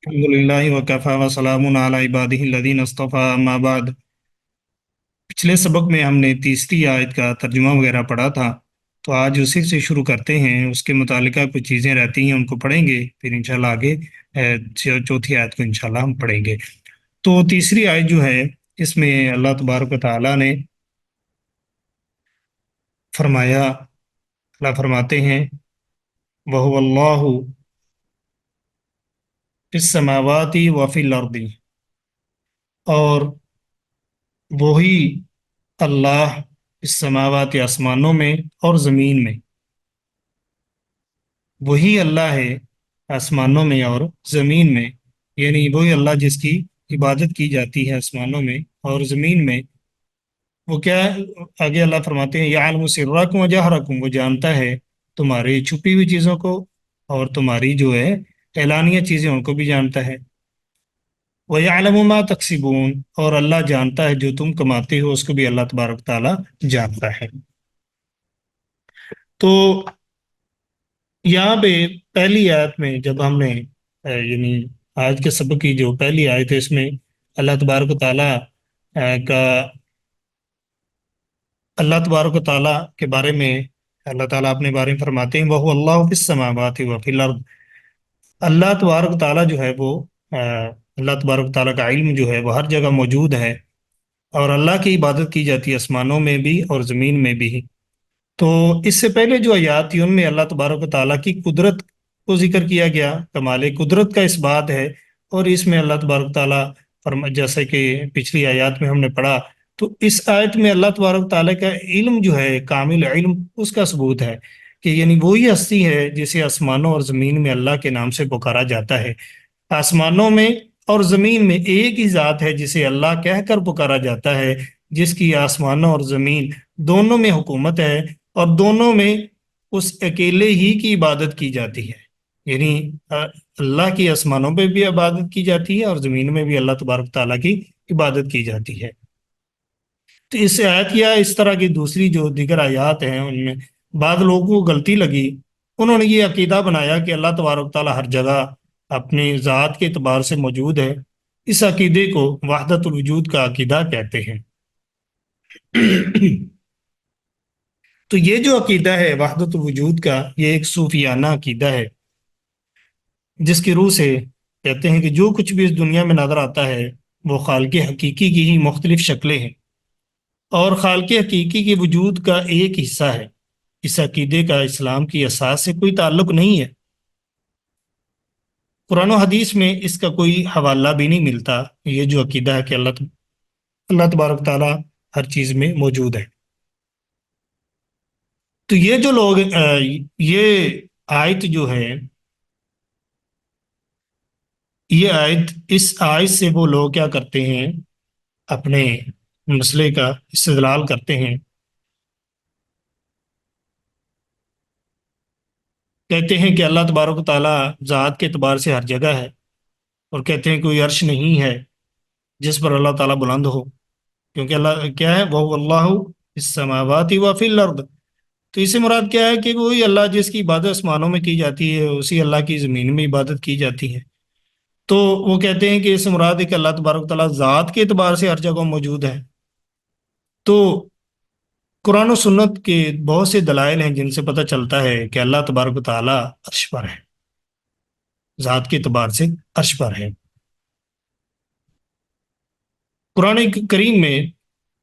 الحمد للہ وکفی وسلام علی عبادہ الذین اصطفی اما بعد۔ پچھلے سبق میں ہم نے تیسری آیت کا ترجمہ وغیرہ پڑھا تھا، تو آج اسی سے شروع کرتے ہیں۔ اس کے متعلقہ کچھ چیزیں رہتی ہیں، ان کو پڑھیں گے، پھر انشاءاللہ آگے چوتھی آیت کو انشاءاللہ ہم پڑھیں گے۔ تو تیسری آیت جو ہے، اس میں اللہ تبارک و تعالیٰ نے فرمایا، اللہ فرماتے ہیں وَهُوَ اللَّهُ فِي السَّمَاوَاتِ وَفِي الْأَرْضِ، اور وہی اللہ اس سماوات آسمانوں میں اور زمین میں، وہی اللہ ہے آسمانوں میں اور زمین میں، یعنی وہی اللہ جس کی عبادت کی جاتی ہے آسمانوں میں اور زمین میں۔ وہ کیا ہے؟ آگے اللہ فرماتے ہیں یعلم سرکم و جہرکم، وہ جانتا ہے تمہاری چھپی ہوئی چیزوں کو اور تمہاری جو ہے اعلانیہ چیزیں، ان کو بھی جانتا ہے۔ وَيَعْلَمُ مَا تَكْسِبُونَ، اور اللہ جانتا ہے جو تم کماتے ہو، اس کو بھی اللہ تبارک تعالیٰ جانتا ہے۔ تو یہاں پہ پہلی آیت میں جب ہم نے یعنی آج کے سبق کی جو پہلی آیت ہے، اس میں اللہ تبارک و تعالیٰ کا اللہ تبارک و تعالیٰ کے بارے میں اللہ تعالیٰ اپنے بارے میں فرماتے ہیں وَهُوَ اللَّهُ فِي السَّمَاوَاتِ وَفِي الْأَرْضِ۔ اللہ تبارک و تعالیٰ جو ہے وہ اللہ تبارک و تعالیٰ کا علم جو ہے وہ ہر جگہ موجود ہے، اور اللہ کی عبادت کی جاتی ہے آسمانوں میں بھی اور زمین میں بھی۔ تو اس سے پہلے جو آیات تھی ان میں اللہ تبارک و تعالیٰ کی قدرت کو ذکر کیا گیا، کمال قدرت کا اس بات ہے، اور اس میں اللہ تبارک و تعالیٰ جیسے کہ پچھلی آیات میں ہم نے پڑھا، تو اس آیت میں اللہ تبارک و تعالیٰ کا علم جو ہے کامل علم، اس کا ثبوت ہے کہ یعنی وہی ہستی ہے جسے آسمانوں اور زمین میں اللہ کے نام سے پکارا جاتا ہے۔ آسمانوں میں اور زمین میں ایک ہی ذات ہے جسے اللہ کہہ کر پکارا جاتا ہے، جس کی آسمانوں اور زمین دونوں میں حکومت ہے، اور دونوں میں اس اکیلے ہی کی عبادت کی جاتی ہے۔ یعنی اللہ کی آسمانوں پہ بھی عبادت کی جاتی ہے اور زمین میں بھی اللہ تبارک تعالیٰ کی عبادت کی جاتی ہے۔ تو اس آیت یا اس طرح کی دوسری جو دیگر آیات ہیں، ان میں بعض لوگوں کو غلطی لگی، انہوں نے یہ عقیدہ بنایا کہ اللہ تبارک تعالیٰ ہر جگہ اپنی ذات کے اعتبار سے موجود ہے۔ اس عقیدے کو وحدت الوجود کا عقیدہ کہتے ہیں۔ تو یہ جو عقیدہ ہے وحدت الوجود کا، یہ ایک صوفیانہ عقیدہ ہے، جس کی روح سے کہتے ہیں کہ جو کچھ بھی اس دنیا میں نظر آتا ہے وہ خالق حقیقی کی ہی مختلف شکلیں ہیں، اور خالق حقیقی کے وجود کا ایک حصہ ہے۔ اس عقیدے کا اسلام کی اساس سے کوئی تعلق نہیں ہے۔ قرآن و حدیث میں اس کا کوئی حوالہ بھی نہیں ملتا، یہ جو عقیدہ ہے کہ اللہ تبارک تعالیٰ ہر چیز میں موجود ہے۔ تو یہ جو لوگ یہ آیت جو ہے، یہ آیت اس آیت سے وہ لوگ کیا کرتے ہیں، اپنے مسئلے کا استدلال کرتے ہیں، کہتے ہیں کہ اللہ تبارک و تعالیٰ ذات کے اعتبار سے ہر جگہ ہے، اور کہتے ہیں کوئی عرش نہیں ہے جس پر اللہ تعالیٰ بلند ہو، کیونکہ اللہ کیا ہے وہ اللہ السماوات و فی الارض۔ تو اس سے مراد کیا ہے کہ وہی اللہ جس کی عبادت آسمانوں میں کی جاتی ہے، اسی اللہ کی زمین میں عبادت کی جاتی ہے۔ تو وہ کہتے ہیں کہ اس سے مراد ہے کہ اللہ تبارک و تعالیٰ ذات کے اعتبار سے ہر جگہ موجود ہے۔ تو قرآن و سنت کے بہت سے دلائل ہیں جن سے پتہ چلتا ہے کہ اللہ تبارک و تعالیٰ عرش پر ہے، ذات کے اعتبار سے عرش پر ہے۔ قرآن کریم میں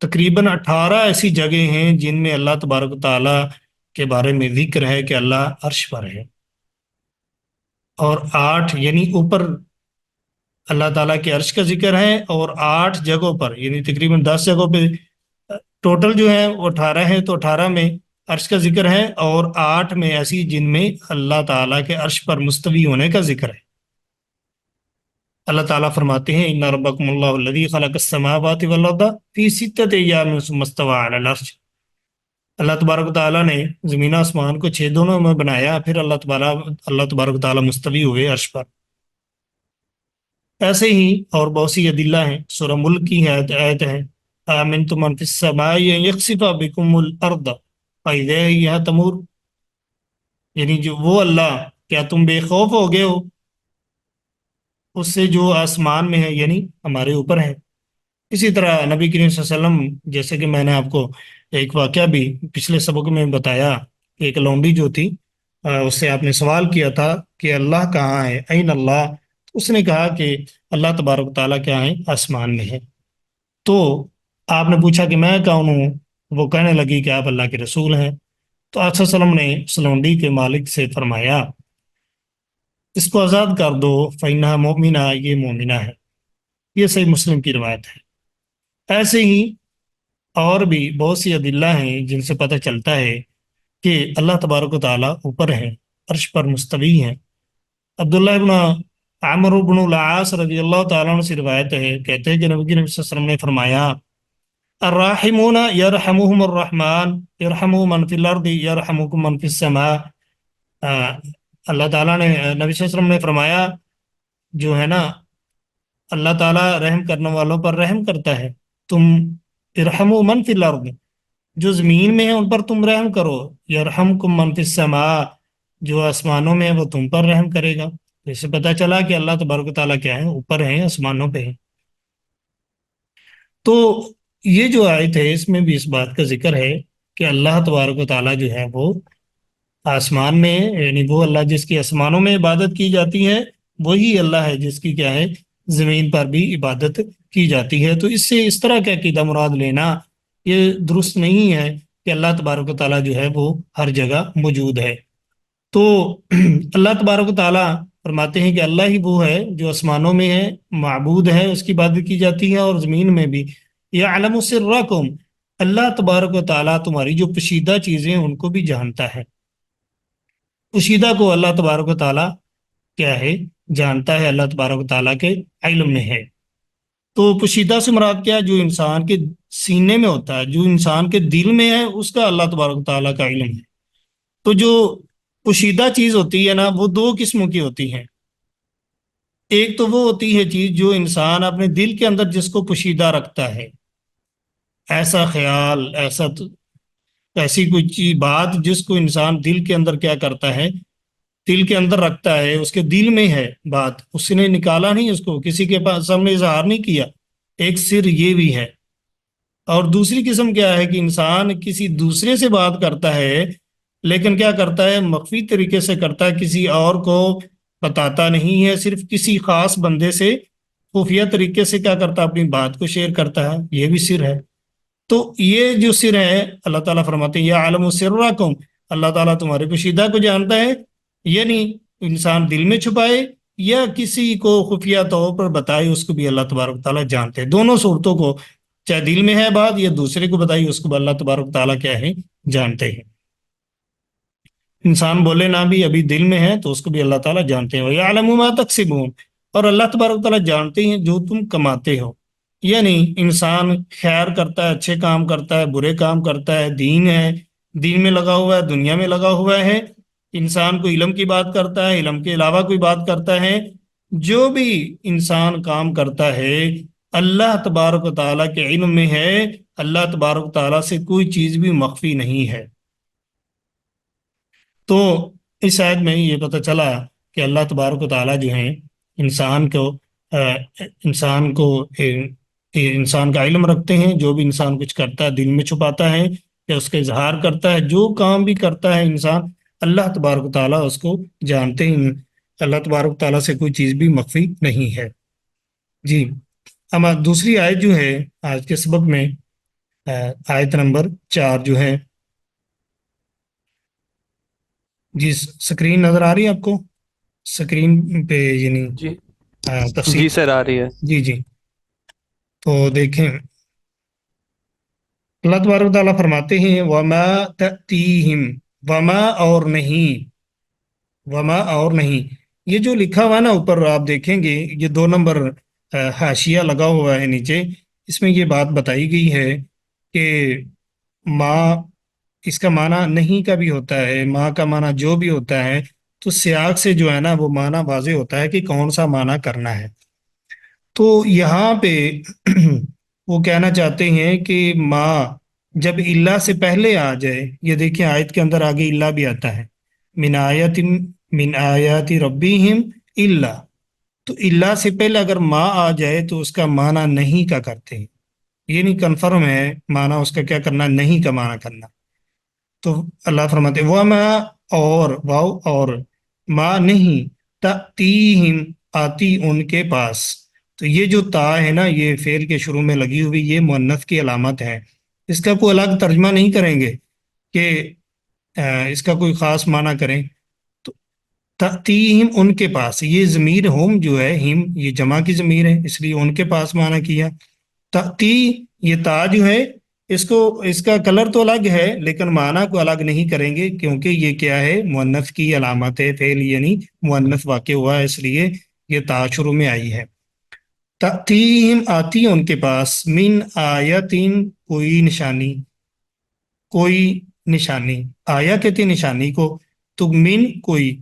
تقریباً 18 ایسی جگہیں ہیں جن میں اللہ تبارک و تعالیٰ کے بارے میں ذکر ہے کہ اللہ عرش پر ہے، اور 8 یعنی اوپر اللہ تعالیٰ کے عرش کا ذکر ہے، اور 8 جگہوں پر یعنی تقریباً 10 جگہوں پہ ٹوٹل جو ہے وہ 18 ہے، تو 18 میں عرش کا ذکر ہے، اور 8 میں ایسی جن میں اللہ تعالیٰ کے عرش پر مستوی ہونے کا ذکر ہے۔ اللہ تعالیٰ فرماتے ہیں ان ربکم اللہ الذی خلق السماوات والارض فی ستۃ ایام ثم استوی علی العرش۔ اللہ تبارک و تعالیٰ نے زمین آسمان کو 6 دنوں میں بنایا، پھر اللہ تبارک و تعالیٰ مستوی ہوئے عرش پر۔ ایسے ہی اور بہت سی ادلہ ہیں، سورہ ملک کی آیت ہے آمنتم من فی السماء ان یخسف بکم الارض فاذا ہی تمور، یعنی جو وہ اللہ، کیا تم بے خوف ہو گئے ہو اس سے جو آسمان میں ہے یعنی ہمارے اوپر ہے۔ اسی طرح نبی کریم صلی اللہ علیہ وسلم، جیسے کہ میں نے آپ کو ایک واقعہ بھی پچھلے سبق میں بتایا کہ ایک لونڈی جو تھی، اس سے آپ نے سوال کیا تھا کہ اللہ کہاں ہے، این اللہ؟ اس نے کہا کہ اللہ تبارک و تعالیٰ کیا ہے، آسمان میں ہے۔ تو آپ نے پوچھا کہ میں کون ہوں؟ وہ کہنے لگی کہ آپ اللہ کے رسول ہیں۔ تو آپ صلی اللہ علیہ وسلم نے اس لونڈی کے مالک سے فرمایا اس کو آزاد کر دو، فإنہا مؤمنہ، یہ مومنہ ہے۔ یہ صحیح مسلم کی روایت ہے۔ ایسے ہی اور بھی بہت سی ادلہ ہیں جن سے پتہ چلتا ہے کہ اللہ تبارک و تعالیٰ اوپر ہے، عرش پر مستوی ہے۔ عبداللہ ابن عمرو بن العاص رضی اللہ تعالیٰ عنہ سے روایت ہے، کہتے ہیں کہ نبی کریم صلی اللہ علیہ وسلم نے فرمایا الراحمون یرحمہم الرحمن یرحموا من فی الارض یرحمکم من فی السماء۔ اللہ تعالیٰ نے، نبی صلی اللہ علیہ وسلم نے فرمایا جو ہے نا، اللہ تعالیٰ رحم کرنے والوں پر رحم کرتا ہے، تم ارحموا من فی الارض، جو زمین میں ہے ان پر تم رحم کرو، یرحمکم من فی السماء، جو آسمانوں میں ہے وہ تم پر رحم کرے گا۔ اس سے پتہ چلا کہ اللہ تبارک و تعالیٰ کیا ہے، اوپر ہیں، آسمانوں پہ ہیں۔ تو یہ جو آیت ہے اس میں بھی اس بات کا ذکر ہے کہ اللہ تبارک و تعالیٰ جو ہے وہ آسمان میں ہے، یعنی وہ اللہ جس کی آسمانوں میں عبادت کی جاتی ہے وہی اللہ ہے جس کی کیا ہے، زمین پر بھی عبادت کی جاتی ہے۔ تو اس سے اس طرح کا عقیدہ مراد لینا یہ درست نہیں ہے کہ اللہ تبارک و تعالیٰ جو ہے وہ ہر جگہ موجود ہے۔ تو اللہ تبارک و تعالیٰ فرماتے ہیں کہ اللہ ہی وہ ہے جو آسمانوں میں ہے، معبود ہے، اس کی عبادت کی جاتی ہے، اور زمین میں بھی۔ یعلم سرکم، اللہ تبارک و تعالیٰ تمہاری جو پوشیدہ چیزیں ہیں ان کو بھی جانتا ہے۔ پوشیدہ کو اللہ تبارک و تعالیٰ کیا ہے، جانتا ہے، اللہ تبارک و تعالیٰ کے علم میں ہے۔ تو پوشیدہ سے مراد کیا ہے؟ جو انسان کے سینے میں ہوتا ہے، جو انسان کے دل میں ہے، اس کا اللہ تبارک و تعالیٰ کا علم ہے۔ تو جو پوشیدہ چیز ہوتی ہے نا، وہ دو قسموں کی ہوتی ہے۔ ایک تو وہ ہوتی ہے چیز جو انسان اپنے دل کے اندر جس کو پوشیدہ رکھتا ہے، ایسا خیال، ایسی کوئی چیز، بات جس کو انسان دل کے اندر کیا کرتا ہے، دل کے اندر رکھتا ہے، اس کے دل میں ہے بات، اس نے نکالا نہیں، اس کو کسی کے پاس سامنے اظہار نہیں کیا۔ ایک سر یہ بھی ہے۔ اور دوسری قسم کیا ہے کہ انسان کسی دوسرے سے بات کرتا ہے لیکن کیا کرتا ہے، مخفی طریقے سے کرتا ہے، کسی اور کو بتاتا نہیں ہے، صرف کسی خاص بندے سے خفیہ طریقے سے کیا کرتا ہے، اپنی بات کو شیئر کرتا ہے، یہ بھی سر ہے۔ تو یہ جو سر ہے، اللہ تعالیٰ فرماتے ہیں یا عالم سرکم، اللہ تعالیٰ تمہارے پوشیدہ کو جانتا ہے، یعنی انسان دل میں چھپائے یا کسی کو خفیہ طور پر بتائے، اس کو بھی اللہ تبارک تعالیٰ جانتے ہیں۔ دونوں صورتوں کو، چاہے دل میں ہے بات یا دوسرے کو بتائی، اس کو اللہ تبارک تعالیٰ کیا ہے، جانتے ہیں۔ انسان بولے نہ بھی ابھی دل میں ہے تو اس کو بھی اللہ تعالیٰ جانتے ہیں۔ وَيَعْلَمُ مَا تَكْسِبُونَ، اور اللہ تبارک تعالیٰ جانتے ہیں جو تم کماتے ہو۔ یعنی انسان خیر کرتا ہے، اچھے کام کرتا ہے، برے کام کرتا ہے، دین میں لگا ہوا ہے، دنیا میں لگا ہوا ہے، انسان کو علم کی بات کرتا ہے، علم کے علاوہ کوئی بات کرتا ہے، جو بھی انسان کام کرتا ہے اللہ تبارک و تعالیٰ کے علم میں ہے۔ اللہ تبارک و تعالیٰ سے کوئی چیز بھی مخفی نہیں ہے۔ تو اس آیت میں یہ پتہ چلا کہ اللہ تبارک و تعالیٰ جو ہیں انسان کا علم رکھتے ہیں، جو بھی انسان کچھ کرتا ہے دل میں چھپاتا ہے یا اس کا اظہار کرتا ہے، جو کام بھی کرتا ہے انسان، اللہ تبارک و تعالیٰ اس کو جانتے ہیں۔ اللہ تبارک و تعالیٰ سے کوئی چیز بھی مخفی نہیں ہے۔ جی، ہم دوسری آیت جو ہے آج کے سبق میں، آیت نمبر 4 جو ہے، جی سکرین نظر آ رہی ہے آپ کو؟ سکرین پہ یعنی جی تفصیل، جی سر، آ رہی ہے۔ جی تو دیکھیں اللہ تبارک و تعالیٰ فرماتے ہیں وما تأتیہم، وما اور نہیں، وما اور نہیں، یہ جو لکھا ہوا ہے نا اوپر آپ دیکھیں گے، یہ 2 نمبر حاشیہ لگا ہوا ہے نیچے، اس میں یہ بات بتائی گئی ہے کہ ما اس کا معنی نہیں کا بھی ہوتا ہے، ما کا معنی جو بھی ہوتا ہے، تو سیاق سے جو ہے نا وہ معنی واضح ہوتا ہے کہ کون سا معنی کرنا ہے۔ تو یہاں پہ وہ کہنا چاہتے ہیں کہ ما جب اللہ سے پہلے آ جائے، یہ دیکھیں آیت کے اندر آگے اللہ بھی آتا ہے، من آیات ربیہم اللہ، تو اللہ سے پہلے اگر ما آ جائے تو اس کا معنی نہیں کا کرتے ہیں، یہ نہیں کنفرم ہے معنی اس کا کیا کرنا، نہیں کا معنی کرنا۔ تو اللہ فرماتے وما، اور واو اور، ما نہیں، تأتیہم آتی ان کے پاس۔ تو یہ جو تا ہے نا، یہ فعل کے شروع میں لگی ہوئی، یہ مؤنث کی علامت ہے، اس کا کوئی الگ ترجمہ نہیں کریں گے کہ اس کا کوئی خاص معنی کریں۔ تو تأتیہم ان کے پاس، یہ ضمیر ہم جو ہے، ہم یہ جمع کی ضمیر ہے، اس لیے ان کے پاس معنی کیا۔ تأتی، یہ تا جو ہے، اس کو، اس کا کلر تو الگ ہے لیکن معنی کو الگ نہیں کریں گے، کیونکہ یہ کیا ہے، مؤنث کی علامت ہے، فعل یعنی مؤنث واقع ہوا ہے، اس لیے یہ تا شروع میں آئی ہے۔ تأتیہم آتی ان کے پاس، من آیتین کوئی نشانی، کوئی نشانی، آیا کہتے ہیں نشانی کو، تو من کوئی۔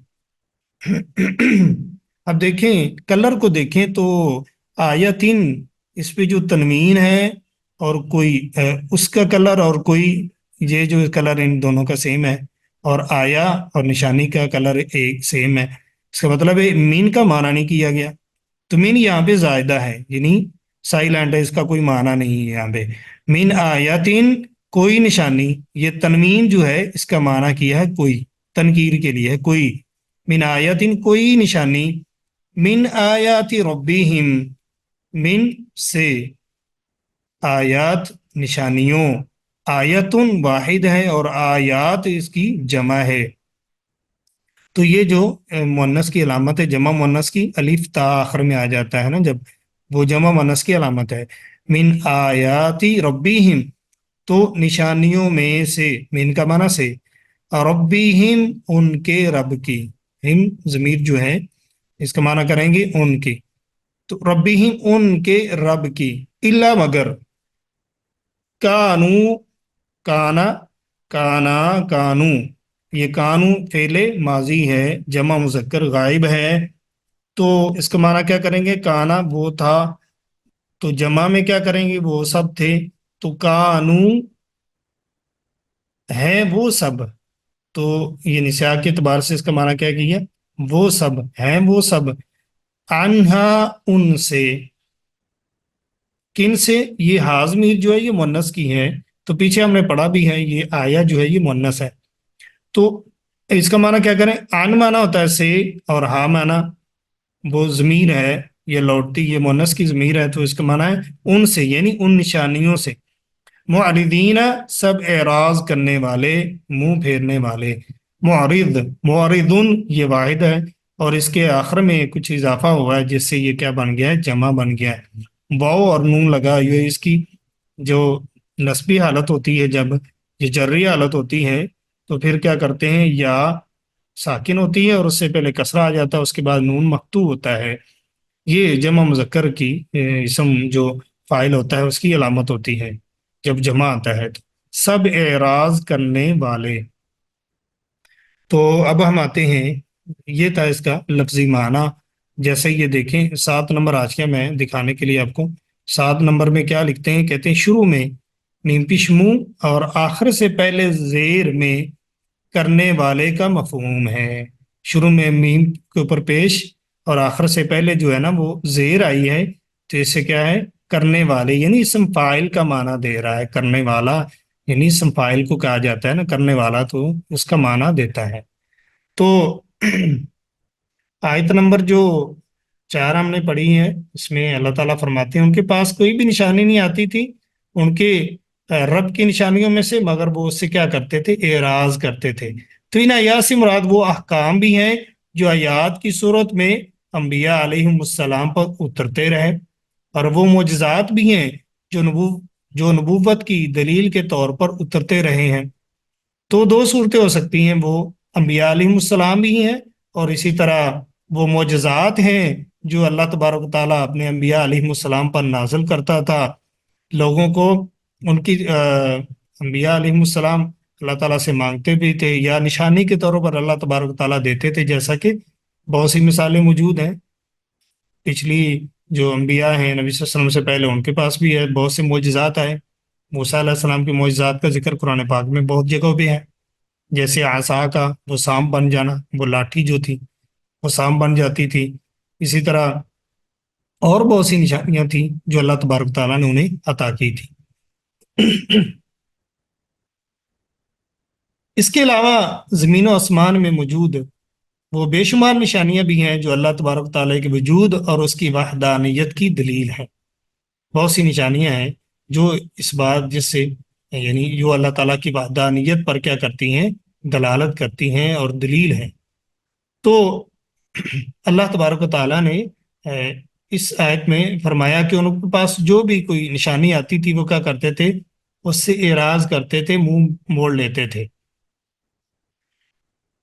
اب دیکھیں کلر کو دیکھیں تو آیتن، اس پہ جو تنوین ہے اور کوئی اس کا کلر اور کوئی، یہ جو کلر ان دونوں کا سیم ہے، اور آیا اور نشانی کا کلر ایک سیم ہے، اس کا مطلب ہے مین کا معنی نہیں کیا گیا۔ تو مین یہاں پہ زائدہ ہے، یعنی سائلنٹ ہے، اس کا کوئی معنی نہیں ہے یہاں پہ۔ من آیاتن کوئی نشانی، یہ تنوین جو ہے اس کا معنی کیا ہے کوئی، تنکیر کے لیے ہے کوئی۔ من آیاتن کوئی نشانی، من آیات ربہم، من سے، آیات نشانیوں، آیتن واحد ہے اور آیات اس کی جمع ہے۔ تو یہ جو مؤنث کی علامت ہے، جمع مؤنث کی، الف تا آخر میں آ جاتا ہے نا جب، وہ جمع مؤنث کی علامت ہے۔ من آیاتی ربیہم، تو نشانیوں میں سے، من کا معنی سے، ربیہم ان کے رب کی، ہم ضمیر جو ہے اس کا معنی کریں گے ان کی، تو ربیہم ان کے رب کی، الا مگر، کانو، کانا، کانا، کانو، یہ کانو فعل ماضی ہے، جمع مذکر غائب ہے، تو اس کا معنی کیا کریں گے، کانا وہ تھا، تو جمع میں کیا کریں گے، وہ سب تھے، تو کانو ہیں وہ سب، تو یہ نسیاق کے اعتبار سے اس کا معنی کیا کیا، وہ سب ہیں، وہ سب، عنہا ان سے، کن سے، یہ ہاضمیر جو ہے یہ مؤنث کی ہے، تو پیچھے ہم نے پڑھا بھی ہے، یہ آیا جو ہے یہ مؤنث ہے، تو اس کا معنی کیا کریں، ان معنی ہوتا ہے سے، اور ہا معنی وہ ضمیر ہے، یہ لوٹتی، یہ مؤنث کی ضمیر ہے، تو اس کا معنی ہے ان سے، یعنی ان نشانیوں سے، معرضین سب اعراض کرنے والے، منہ پھیرنے والے، معرض، معرضن یہ واحد ہے، اور اس کے آخر میں کچھ اضافہ ہوا ہے جس سے یہ کیا بن گیا ہے، جمع بن گیا ہے، واو اور نون لگا، یہ اس کی جو نسبی حالت ہوتی ہے، جب یہ جرری حالت ہوتی ہے تو پھر کیا کرتے ہیں، یا ساکن ہوتی ہے اور اس سے پہلے کسرہ آ جاتا ہے، اس کے بعد نون مقطوع ہوتا ہے، یہ جمع مذکر کی اسم جو فاعل ہوتا ہے اس کی علامت ہوتی ہے جب جمع آتا ہے، تو سب اعراض کرنے والے۔ تو اب ہم آتے ہیں، یہ تھا اس کا لفظی معنی، جیسے یہ دیکھیں 7 نمبر آج کے میں دکھانے کے لیے آپ کو، 7 نمبر میں کیا لکھتے ہیں، کہتے ہیں شروع میں میم پیش منہ اور آخر سے پہلے زیر میں کرنے والے کا مفہوم ہے، شروع میں میم کے اوپر پیش اور آخر سے پہلے جو ہے نا وہ زیر آئی ہے، تو اس سے کیا ہے، کرنے والے، یعنی اسم فاعل کا معنی دے رہا ہے، کرنے والا یعنی اسم فاعل کو کہا جاتا ہے نا کرنے والا، تو اس کا معنی دیتا ہے۔ تو آیت نمبر جو 4 ہم نے پڑھی ہے، اس میں اللہ تعالیٰ فرماتے ہیں ان کے پاس کوئی بھی نشانی نہیں آتی تھی ان کے رب کی نشانیوں میں سے، مگر وہ اس سے کیا کرتے تھے، اعراض کرتے تھے۔ تو ان آیات سے مراد وہ احکام بھی ہیں جو آیات کی صورت میں انبیاء علیہم السلام پر اترتے رہے، اور وہ معجزات بھی ہیں جو نبوت کی دلیل کے طور پر اترتے رہے ہیں۔ تو 2 صورتیں ہو سکتی ہیں، وہ انبیاء علیہ السلام بھی ہیں، اور اسی طرح وہ معجزات ہیں جو اللہ تبارک و تعالیٰ اپنے انبیاء علیہ السلام پر نازل کرتا تھا لوگوں کو، ان کی انبیاء علیہ السلام اللہ تعالیٰ سے مانگتے بھی تھے، یا نشانی کے طور پر اللہ تبارک و تعالیٰ دیتے تھے، جیسا کہ بہت سی مثالیں موجود ہیں، پچھلی جو انبیاء ہیں نبی صلی اللہ علیہ وسلم سے پہلے ان کے پاس بھی ہے، بہت سے معجزات آئے، موسیٰ علیہ السلام کے معجزات کا ذکر قرآن پاک میں بہت جگہ پہ ہے، جیسے عصا کا وہ سام بن جانا، وہ لاٹھی جو تھی وہ سام بن جاتی تھی، اسی طرح اور بہت سی نشانیاں تھیں جو اللہ تبارک تعالیٰ نے انہیں عطا کی تھی۔ اس کے علاوہ زمین و آسمان میں موجود وہ بے شمار نشانیاں بھی ہیں جو اللہ تبارک تعالیٰ کے وجود اور اس کی وحدانیت کی دلیل ہیں۔ بہت سی نشانیاں ہیں جو اس بات جس سے یعنی جو اللہ تعالیٰ کی وحدانیت پر کیا کرتی ہیں، دلالت کرتی ہیں اور دلیل ہیں۔ تو اللہ تبارک و تعالیٰ نے اس آیت میں فرمایا کہ ان کے پاس جو بھی کوئی نشانی آتی تھی وہ کیا کرتے تھے، اس سے اعراض کرتے تھے، منہ موڑ لیتے تھے۔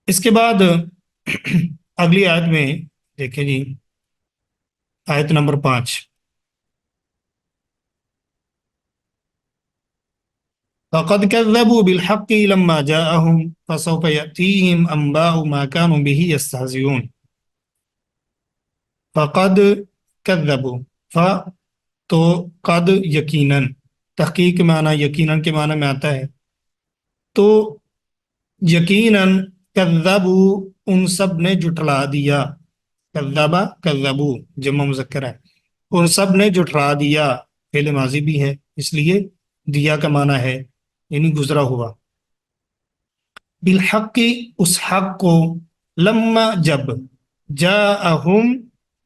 اس کے بعد اگلی آیت میں دیکھیں جی، آیت نمبر 5، فَقَدْ كَذَّبُوا بِالْحَقِّ لَمَّا جَاءَهُمْ فَسَوْفَ يَأْتِيهِمْ أَنْبَاءُ مَا كَانُوا بِهِ يَسْتَهْزِئُونَ۔ فَقَدْ كَذَّبُوا، تو قد یقیناً، تحقیق کے معنی یقیناً کے معنی میں آتا ہے، تو یقیناً کذبوا ان سب نے جھٹلا دیا، کذبا کذبو جمع مذکر ہے، ان سب نے جھٹلا دیا، فعل ماضی بھی ہے اس لیے دیا کا معنی ہے یعنی گزرا ہوا، بالحق اس حق کو، لما جب، جاءہم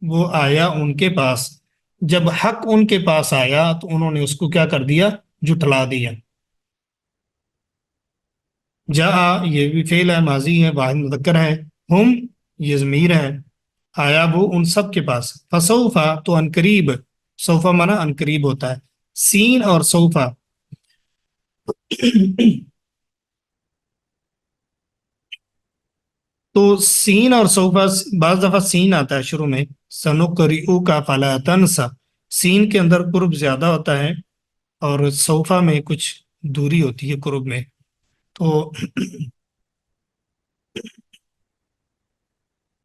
وہ آیا ان کے پاس، جب حق ان کے پاس آیا تو انہوں نے اس کو کیا کر دیا، جھٹلا دیا۔ جا یہ بھی فعل ہے ماضی ہے، واحد مذکر ہے، ہم یہ ضمیر ہے، آیا وہ ان سب کے پاس، فسوفا تو انقریب، سوفا مانا انقریب ہوتا ہے، سین اور سوفا تو سین اور سوفا بعض دفعہ سین آتا ہے شروع میں، سنقرئو کا فلا تنسا، سین کے اندر قرب زیادہ ہوتا ہے اور سوفا میں کچھ دوری ہوتی ہے قرب میں، تو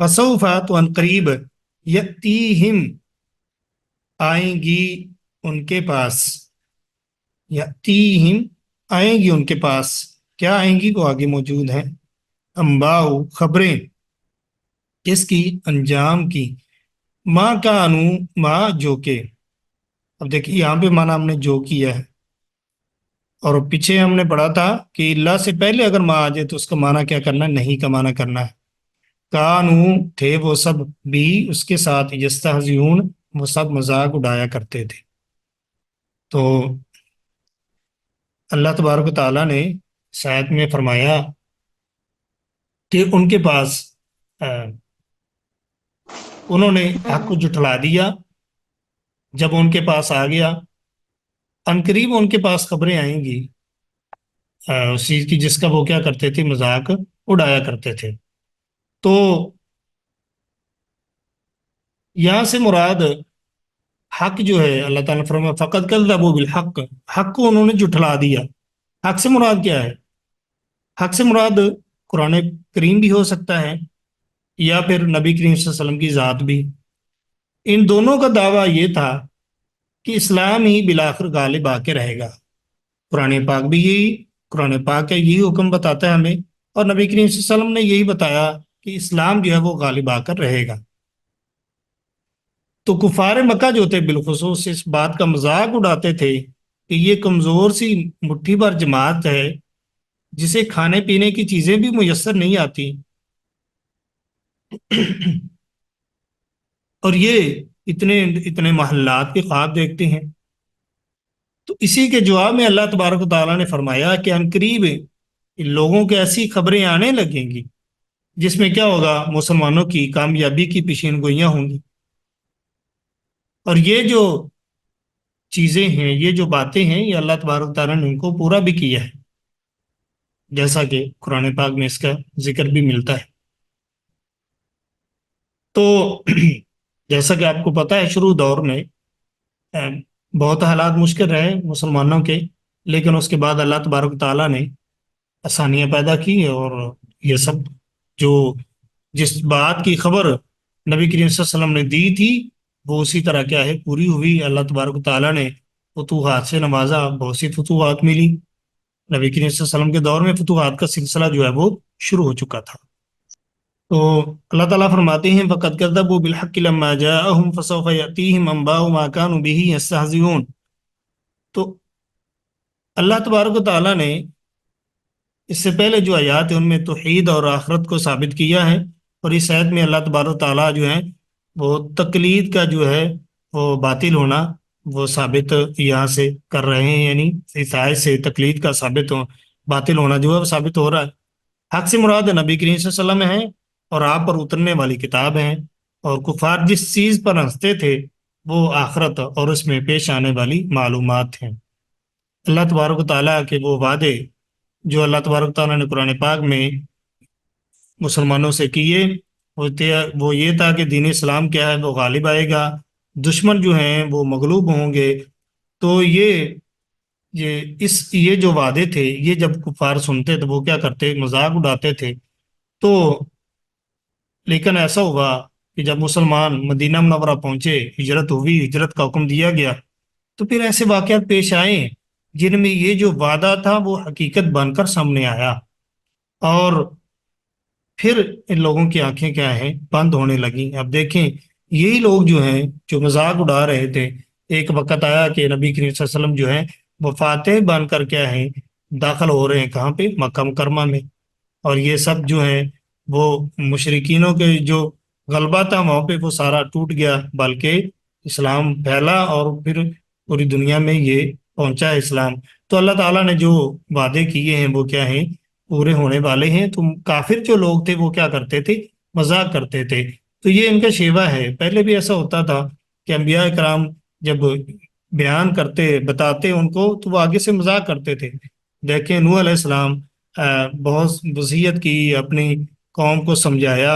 فسوفا تو انقریب، یتیہم آئیں گی ان کے پاس، یتیہم آئیں گی ان کے پاس، کیا آئیں گی وہ آگے موجود ہیں، انباؤ خبریں، کس کی، انجام کی، ما کانو ما جو کہ، اب دیکھیے یہاں پہ مانا ہم نے جو کیا ہے اور پیچھے ہم نے پڑھا تھا کہ اللہ سے پہلے اگر ما آ جائے تو اس کا معنی کیا کرنا ہے، نہیں کا معنی کرنا ہے۔ کانو تھے وہ سب، بھی اس کے ساتھ، یستہزئون وہ سب مذاق اڑایا کرتے تھے۔ تو اللہ تبارک و تعالیٰ نے شاید میں فرمایا کہ ان کے پاس انہوں نے حق کو جھٹلا دیا، جب ان کے پاس آ گیا، عنقریب ان کے پاس خبریں آئیں گی اس چیز کی جس کا وہ کیا کرتے تھے، مذاق اڑایا کرتے تھے۔ تو یہاں سے مراد حق جو ہے، اللہ تعالیٰ نے فرمایا فقط کذبوا بالحق، حق کو انہوں نے جھٹلا دیا۔ حق سے مراد کیا ہے؟ حق سے مراد قرآن کریم بھی ہو سکتا ہے یا پھر نبی کریم صلی اللہ علیہ وسلم کی ذات بھی۔ ان دونوں کا دعویٰ یہ تھا کہ اسلام ہی بالآخر غالب آ کے رہے گا۔ قرآن پاک بھی یہی، قرآن پاک ہے یہی حکم بتاتا ہے ہمیں، اور نبی کریم صلی اللہ علیہ وسلم نے یہی بتایا کہ اسلام جو ہے وہ غالب آ کر رہے گا۔ تو کفار مکہ جو تھے بالخصوص اس بات کا مذاق اڑاتے تھے کہ یہ کمزور سی مٹھی بھر جماعت ہے جسے کھانے پینے کی چیزیں بھی میسر نہیں آتی، اور یہ اتنے اتنے محلات کے خواب دیکھتے ہیں۔ تو اسی کے جواب میں اللہ تبارک و تعالیٰ نے فرمایا کہ عنقریب ان لوگوں کے ایسی خبریں آنے لگیں گی جس میں کیا ہوگا، مسلمانوں کی کامیابی کی پیشین گوئیاں ہوں گی، اور یہ جو چیزیں ہیں، یہ جو باتیں ہیں، یہ اللہ تبارک و تعالیٰ نے ان کو پورا بھی کیا ہے، جیسا کہ قرآن پاک میں اس کا ذکر بھی ملتا ہے۔ تو جیسا کہ آپ کو پتہ ہے شروع دور میں بہت حالات مشکل رہے مسلمانوں کے، لیکن اس کے بعد اللہ تبارک و تعالیٰ نے آسانیاں پیدا کی، اور یہ سب جو جس بات کی خبر نبی کریم صلی اللہ علیہ وسلم نے دی تھی وہ اسی طرح کیا ہے، پوری ہوئی۔ اللہ تبارک و تعالیٰ نے فتوحات سے نوازا، بہت سی فتوحات ملی۔ نبی کریم صلی اللہ علیہ وسلم کے دور میں فتوحات کا سلسلہ جو ہے وہ شروع ہو چکا تھا۔ تو اللہ تعالیٰ فرماتے ہیں فقد کذبوا بالحق لما جاءهم فسوف يأتيهم انباء ما كانوا به يستهزئون. تو اللہ تبارک و تعالیٰ نے اس سے پہلے جو آیات ہیں ان میں توحید اور آخرت کو ثابت کیا ہے، اور اس آیت میں اللہ تبارک و تعالیٰ جو ہے وہ تقلید کا جو ہے وہ باطل ہونا وہ ثابت یہاں سے کر رہے ہیں، یعنی اس آیت سے تقلید کا باطل ہونا جو ہے وہ ثابت ہو رہا ہے۔ حق سے مراد نبی کریم صلی اللہ علیہ وسلم ہے اور آپ پر اترنے والی کتاب ہیں، اور کفار جس چیز پر ہنستے تھے وہ آخرت اور اس میں پیش آنے والی معلومات ہیں۔ اللہ تبارک و تعالیٰ کے وہ وعدے جو اللہ تبارک و تعالیٰ نے قرآن پاک میں مسلمانوں سے کیے، وہ یہ تھا کہ دین اسلام کیا ہے وہ غالب آئے گا، دشمن جو ہیں وہ مغلوب ہوں گے۔ تو یہ جو وعدے تھے یہ جب کفار سنتے تو وہ کیا کرتے، مذاق اڑاتے تھے۔ تو لیکن ایسا ہوا کہ جب مسلمان مدینہ منورہ پہنچے، ہجرت ہوئی، ہجرت کا حکم دیا گیا، تو پھر ایسے واقعات پیش آئے جن میں یہ جو وعدہ تھا وہ حقیقت بن کر سامنے آیا، اور پھر ان لوگوں کی آنکھیں کیا ہیں، بند ہونے لگیں۔ اب دیکھیں یہی لوگ جو ہیں جو مذاق اڑا رہے تھے، ایک وقت آیا کہ نبی کریم صلی اللہ علیہ وسلم جو ہیں وہ فاتح بن کر کیا ہیں داخل ہو رہے ہیں، کہاں پہ، مکہ مکرمہ میں، اور یہ سب جو ہیں وہ مشرکینوں کے جو غلبہ تھا وہاں پہ وہ سارا ٹوٹ گیا، بلکہ اسلام پھیلا اور پھر پوری دنیا میں یہ پہنچا ہے اسلام۔ تو اللہ تعالیٰ نے جو وعدے کیے ہیں وہ کیا ہیں، پورے ہونے والے ہیں۔ تو کافر جو لوگ تھے وہ کیا کرتے تھے، مذاق کرتے تھے۔ تو یہ ان کا شیوہ ہے، پہلے بھی ایسا ہوتا تھا کہ انبیاء کرام جب بیان کرتے بتاتے ان کو تو وہ آگے سے مذاق کرتے تھے۔ دیکھیں نوح علیہ السلام بہت وصیت کی، اپنی قوم کو سمجھایا،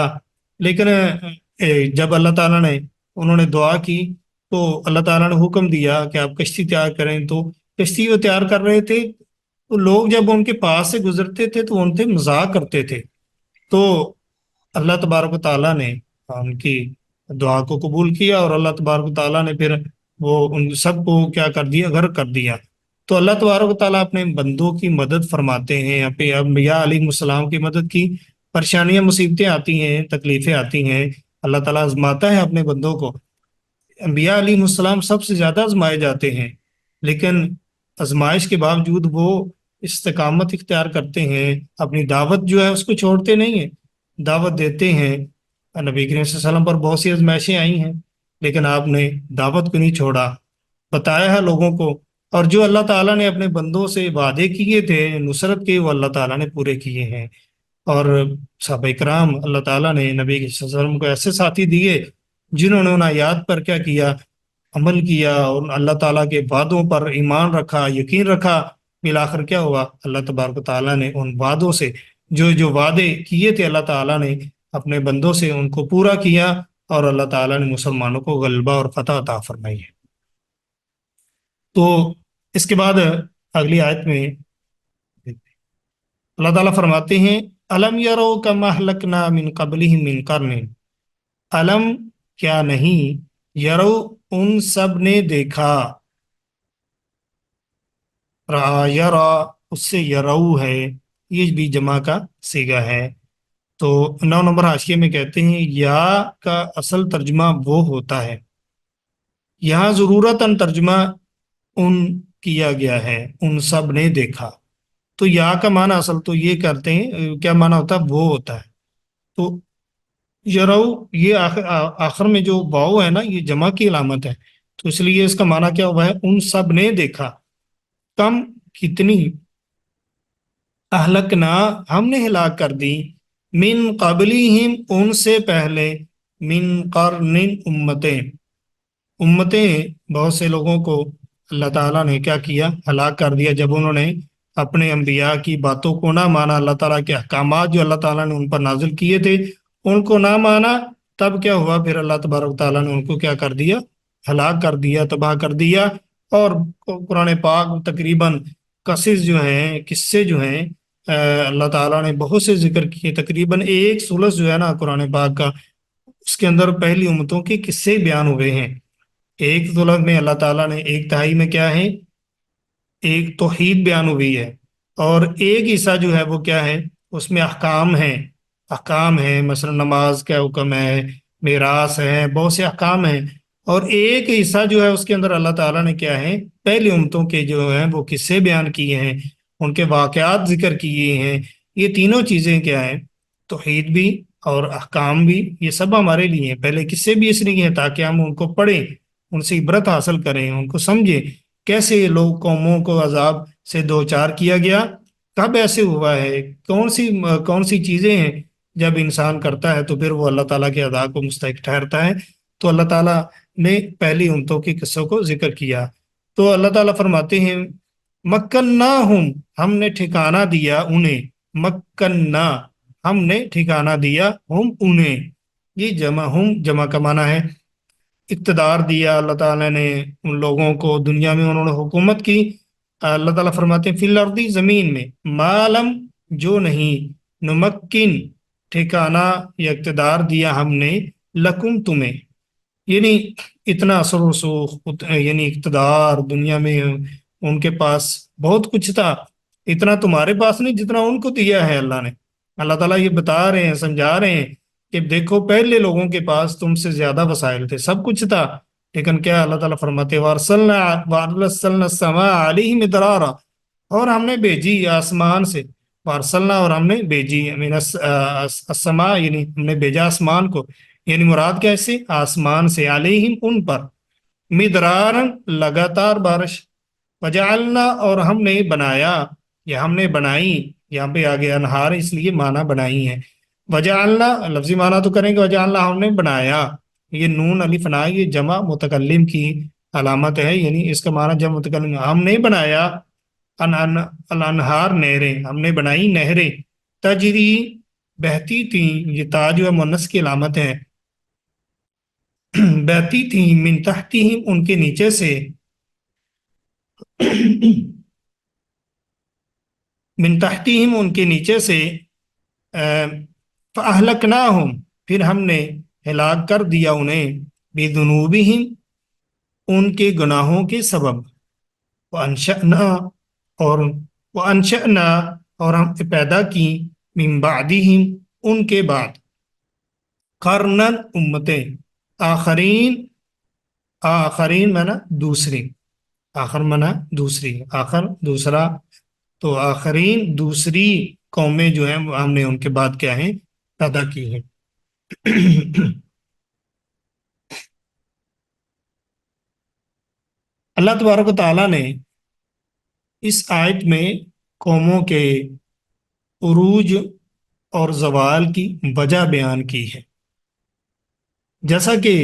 لیکن جب اللہ تعالیٰ نے انہوں نے دعا کی تو اللہ تعالیٰ نے حکم دیا کہ آپ کشتی تیار کریں، تو کشتی وہ تیار کر رہے تھے، تو لوگ جب ان کے پاس سے گزرتے تھے تو ان سے مذاق کرتے تھے۔ تو اللہ تبارک و تعالیٰ نے ان کی دعا کو قبول کیا، اور اللہ تبارک و تعالیٰ نے پھر وہ ان سب کو کیا کر دیا، غرق کر دیا۔ تو اللہ تبارک و تعالیٰ اپنے بندوں کی مدد فرماتے ہیں، یہاں پہ انبیاء علیہ السلام کی مدد کی، پریشانیاں مصیبتیں آتی ہیں، تکلیفیں آتی ہیں، اللہ تعالیٰ آزماتا ہے اپنے بندوں کو۔ انبیاء علیہ السلام سب سے زیادہ آزمائے جاتے ہیں، لیکن آزمائش کے باوجود وہ استقامت اختیار کرتے ہیں، اپنی دعوت جو ہے اس کو چھوڑتے نہیں ہیں، دعوت دیتے ہیں۔ نبی کریم صلی اللہ علیہ وسلم پر بہت سی آزمائشیں آئی ہیں، لیکن آپ نے دعوت کو نہیں چھوڑا، بتایا ہے لوگوں کو، اور جو اللہ تعالیٰ نے اپنے بندوں سے وعدے کیے تھے نصرت کے وہ اللہ تعالیٰ نے پورے کیے ہیں۔ اور صحابہ کرام اللہ تعالیٰ نے نبی صلی اللہ علیہ وسلم کو ایسے ساتھی دیے جنہوں نے ان آیات پر کیا کیا، عمل کیا، اور اللہ تعالیٰ کے وعدوں پر ایمان رکھا، یقین رکھا۔ بالآخر کیا ہوا، اللہ تبارک و تعالیٰ نے ان وعدوں سے جو جو وعدے کیے تھے اللہ تعالیٰ نے اپنے بندوں سے ان کو پورا کیا، اور اللہ تعالیٰ نے مسلمانوں کو غلبہ اور فتح عطا فرمائی ہے۔ تو اس کے بعد اگلی آیت میں اللہ تعالیٰ فرماتے ہیں الم یرو کما اہلکنا من قبلہم من قرن، الم کیا نہیں، یرو ان سب نے دیکھا، را یرا اس سے یرو ہے، یہ بھی جمع کا صیغہ ہے۔ تو 9 نمبر حاشیے میں کہتے ہیں یا کا اصل ترجمہ وہ ہوتا ہے، یہاں ضرورتاً ترجمہ ان کیا گیا ہے، ان سب نے دیکھا۔ تو یا کا معنی اصل تو یہ کرتے ہیں، کیا معنی ہوتا ہے، وہ ہوتا ہے۔ تو یرو یہ آخر میں جو واو ہے نا یہ جمع کی علامت ہے، تو اس لیے اس کا معنی کیا ہوا ہے، ان سب نے دیکھا، کم کتنی، اہلکنا ہم نے ہلاک کر دی، من قبلہم ان سے پہلے، من قرن امتیں، بہت سے لوگوں کو اللہ تعالیٰ نے کیا کیا، ہلاک کر دیا جب انہوں نے اپنے انبیاء کی باتوں کو نہ مانا، اللہ تعالیٰ کے احکامات جو اللہ تعالیٰ نے ان پر نازل کیے تھے ان کو نہ مانا، تب کیا ہوا، پھر اللہ تبارک تعالیٰ نے ان کو کیا کر دیا، ہلاک کر دیا، تباہ کر دیا۔ اور قرآن پاک تقریباً قصص جو ہیں، قصے جو ہیں، اللہ تعالیٰ نے بہت سے ذکر کیے، تقریباً ایک ثلث جو ہے نا قرآن پاک کا، اس کے اندر پہلی امتوں کے قصے بیان ہوئے ہیں۔ ایک ثلث میں اللہ تعالیٰ نے ایک تہائی میں کیا ہے، ایک توحید بیان ہوئی ہے، اور ایک حصہ جو ہے وہ کیا ہے، اس میں احکام ہیں، احکام ہیں، مثلا نماز کا حکم ہے، میراث ہے، بہت سے احکام ہیں، اور ایک حصہ جو ہے اس کے اندر اللہ تعالیٰ نے کیا ہے، پہلی امتوں کے جو ہیں وہ قصے بیان کیے ہیں، ان کے واقعات ذکر کیے ہیں۔ یہ تینوں چیزیں کیا ہیں، توحید بھی اور احکام بھی، یہ سب ہمارے لیے ہیں۔ پہلے قصے بھی اس لیے ہیں تاکہ ہم ان کو پڑھیں، ان سے عبرت حاصل کریں، ان کو سمجھیں کیسے یہ لوگ قوموں کو عذاب سے دوچار کیا گیا، کب ایسے ہوا ہے، کون سی چیزیں ہیں جب انسان کرتا ہے تو پھر وہ اللہ تعالیٰ کے عذاب کو مستحق ٹھہرتا ہے۔ تو اللہ تعالیٰ نے پہلی امتوں کے قصوں کو ذکر کیا۔ تو اللہ تعالیٰ فرماتے ہیں مکناہم، ہم نے ٹھکانہ دیا انہیں، مکنہ، ہم نے ٹھکانہ دیا ہم انہیں، یہ جمع کا معنی ہے اقتدار دیا اللہ تعالیٰ نے ان لوگوں کو، دنیا میں انہوں نے حکومت کی۔ اللہ تعالیٰ فرماتے ہیں فی الارض، زمین میں، معلم، جو نہیں، نمکن، ٹھکانہ یا اقتدار دیا ہم نے، لکم، تمہیں، یعنی اتنا اثر و رسوخ، یعنی اقتدار دنیا میں ان کے پاس بہت کچھ تھا، اتنا تمہارے پاس نہیں جتنا ان کو دیا ہے اللہ نے۔ اللہ تعالیٰ یہ بتا رہے ہیں، سمجھا رہے ہیں کہ دیکھو پہلے لوگوں کے پاس تم سے زیادہ وسائل تھے، سب کچھ تھا، لیکن کیا اللہ تعالیٰ فرماتے وارسلنا السماء علیہم مدرارا، اور ہم نے بھیجی آسمان سے، وارسلنا، اور ہم نے بھیجی من السماء، یعنی ہم نے بھیجا آسمان کو، یعنی مراد کیسے، آسمان سے، علیہم، ان پر، مدرارن، لگاتار بارش، وجعلنا، اور ہم نے بنایا، یا ہم نے بنائی، یہاں پہ آگے انہار اس لیے معنی بنائی ہے، وجعلنا لفظی معنی تو کریں گے، وجعلنا، ہم نے بنایا، یہ نون الف نا، یہ جمع متکلم کی علامت ہے، یعنی اس کا معنی جمع متکلم، ہم نے بنایا الانہار، نہریں، ہم نے بنائی نہریں، تجری، بہتی تھیں، یہ تا جو ہے مونس کی علامت ہے، بہتی تھیں، من تحتہم، ان کے نیچے سے، من تحتہم، ان کے نیچے سے، فَأَهْلَكْنَاهُمْ، پھر ہم نے ہلاک کر دیا انہیں، بِذُنُوبِهِمْ، ان کے گناہوں کے سبب، وَأَنشَأْنَا، اور وَأَنشَأْنَا، اور ہم پیدا کی، من بعدہم، ان کے بعد، قرنن، امتیں، آخرین، آخرین مانا دوسری، آخر مانا دوسری، آخر دوسرا، تو آخرین دوسری قومیں جو ہیں وہ ہم نے ان کے بعد کیا ہیں، پیدا کی ہیں۔ اللہ تبارک و تعالیٰ نے اس آیت میں قوموں کے عروج اور زوال کی وجہ بیان کی ہے، جیسا کہ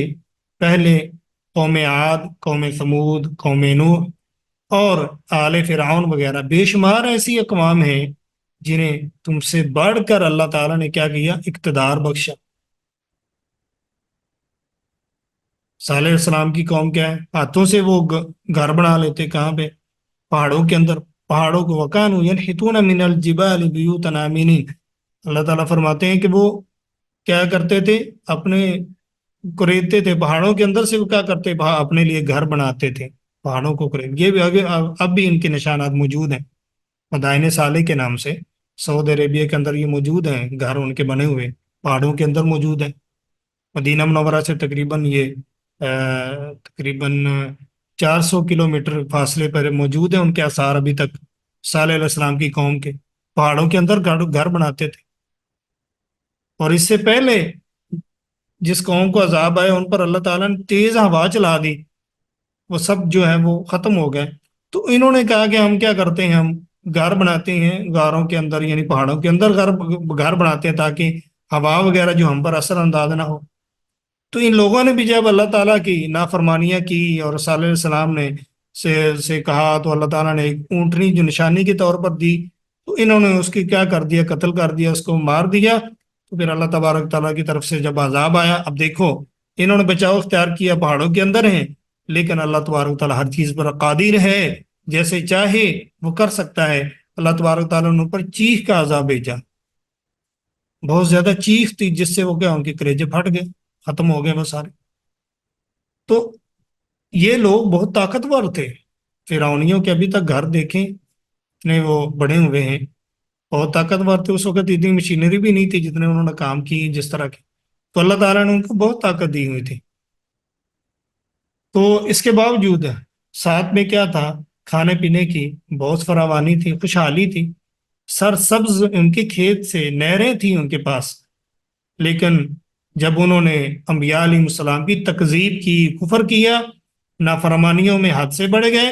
پہلے قوم عاد، قوم ثمود، قوم نوح اور آل فرعون وغیرہ بے شمار ایسی اقوام ہیں جنہیں تم سے بڑھ کر اللہ تعالیٰ نے کیا کیا، اقتدار بخشا۔ صالح علیہ السلام کی قوم کیا ہے، ہاتھوں سے وہ گھر بنا لیتے، کہاں پہ، پہاڑوں کے اندر، پہاڑوں کو، وَكَانُوا يَنْحِتُونَ مِنَ الْجِبَالِ بُيُوتًا آمِنِينَ، اللہ تعالیٰ فرماتے ہیں کہ وہ کیا کرتے تھے، اپنے کوریدتے تھے پہاڑوں کے اندر سے، وہ کیا کرتے، اپنے لیے گھر بناتے تھے، پہاڑوں کو قریب، یہ بھی آگے اب بھی ان کے نشانات موجود ہیں، مدائن صالح کے نام سے سعودی عربیہ کے اندر یہ موجود ہیں، گھر ان کے بنے ہوئے پہاڑوں کے اندر موجود ہیں۔ مدینہ منورہ سے تقریباً یہ تقریباً 400 کلومیٹر فاصلے پر موجود ہیں ان کے آثار ابھی تک، صالح علیہ السلام کی قوم کے، پہاڑوں کے اندر گھر بناتے تھے۔ اور اس سے پہلے جس قوم کو عذاب آئے ان پر اللہ تعالیٰ نے تیز ہوا چلا دی، وہ سب جو ہے وہ ختم ہو گئے۔ تو انہوں نے کہا کہ ہم کیا کرتے ہیں، ہم گھر بناتے ہیں غاروں کے اندر، یعنی پہاڑوں کے اندر گھر بناتے ہیں تاکہ ہوا وغیرہ جو ہم پر اثر انداز نہ ہو۔ تو ان لوگوں نے بھی جب اللہ تعالیٰ کی نافرمانیاں کی اور صالح علیہ السلام نے سے کہا، تو اللہ تعالیٰ نے ایک اونٹنی جو نشانی کے طور پر دی، تو انہوں نے اس کی کیا کر دیا، قتل کر دیا، اس کو مار دیا۔ تو پھر اللہ تبارک تعالیٰ کی طرف سے جب عذاب آیا، اب دیکھو انہوں نے بچاؤ اختیار کیا، پہاڑوں کے اندر ہیں، لیکن اللہ تبارک تعالیٰ ہر چیز پر قادر ہے، جیسے چاہے وہ کر سکتا ہے۔ اللہ تبارک تعالیٰ نے ان پر چیخ کا عذاب بھیجا، بہت زیادہ چیخ تھی، جس سے وہ کیا، ان کے کلیجے پھٹ گئے، ختم ہو گئے وہ سارے۔ تو یہ لوگ بہت طاقتور تھے، فرعونیوں کے ابھی تک گھر دیکھیں اتنے وہ بڑے ہوئے ہیں، بہت طاقتور تھے اس وقت، اتنی مشینری بھی نہیں تھی جتنے انہوں نے کام کی جس طرح کے، تو اللہ تعالیٰ نے ان کو بہت طاقت دی ہوئی تھی۔ تو اس کے باوجود ساتھ میں کیا تھا، کھانے پینے کی بہت فراوانی تھی، خوشحالی تھی، سرسبز ان کے کھیت سے نہریں تھیں ان کے پاس، لیکن جب انہوں نے انبیاء علیہ السلام کی تکذیب کی، کفر کیا، نافرمانیوں میں حد سے بڑھ گئے،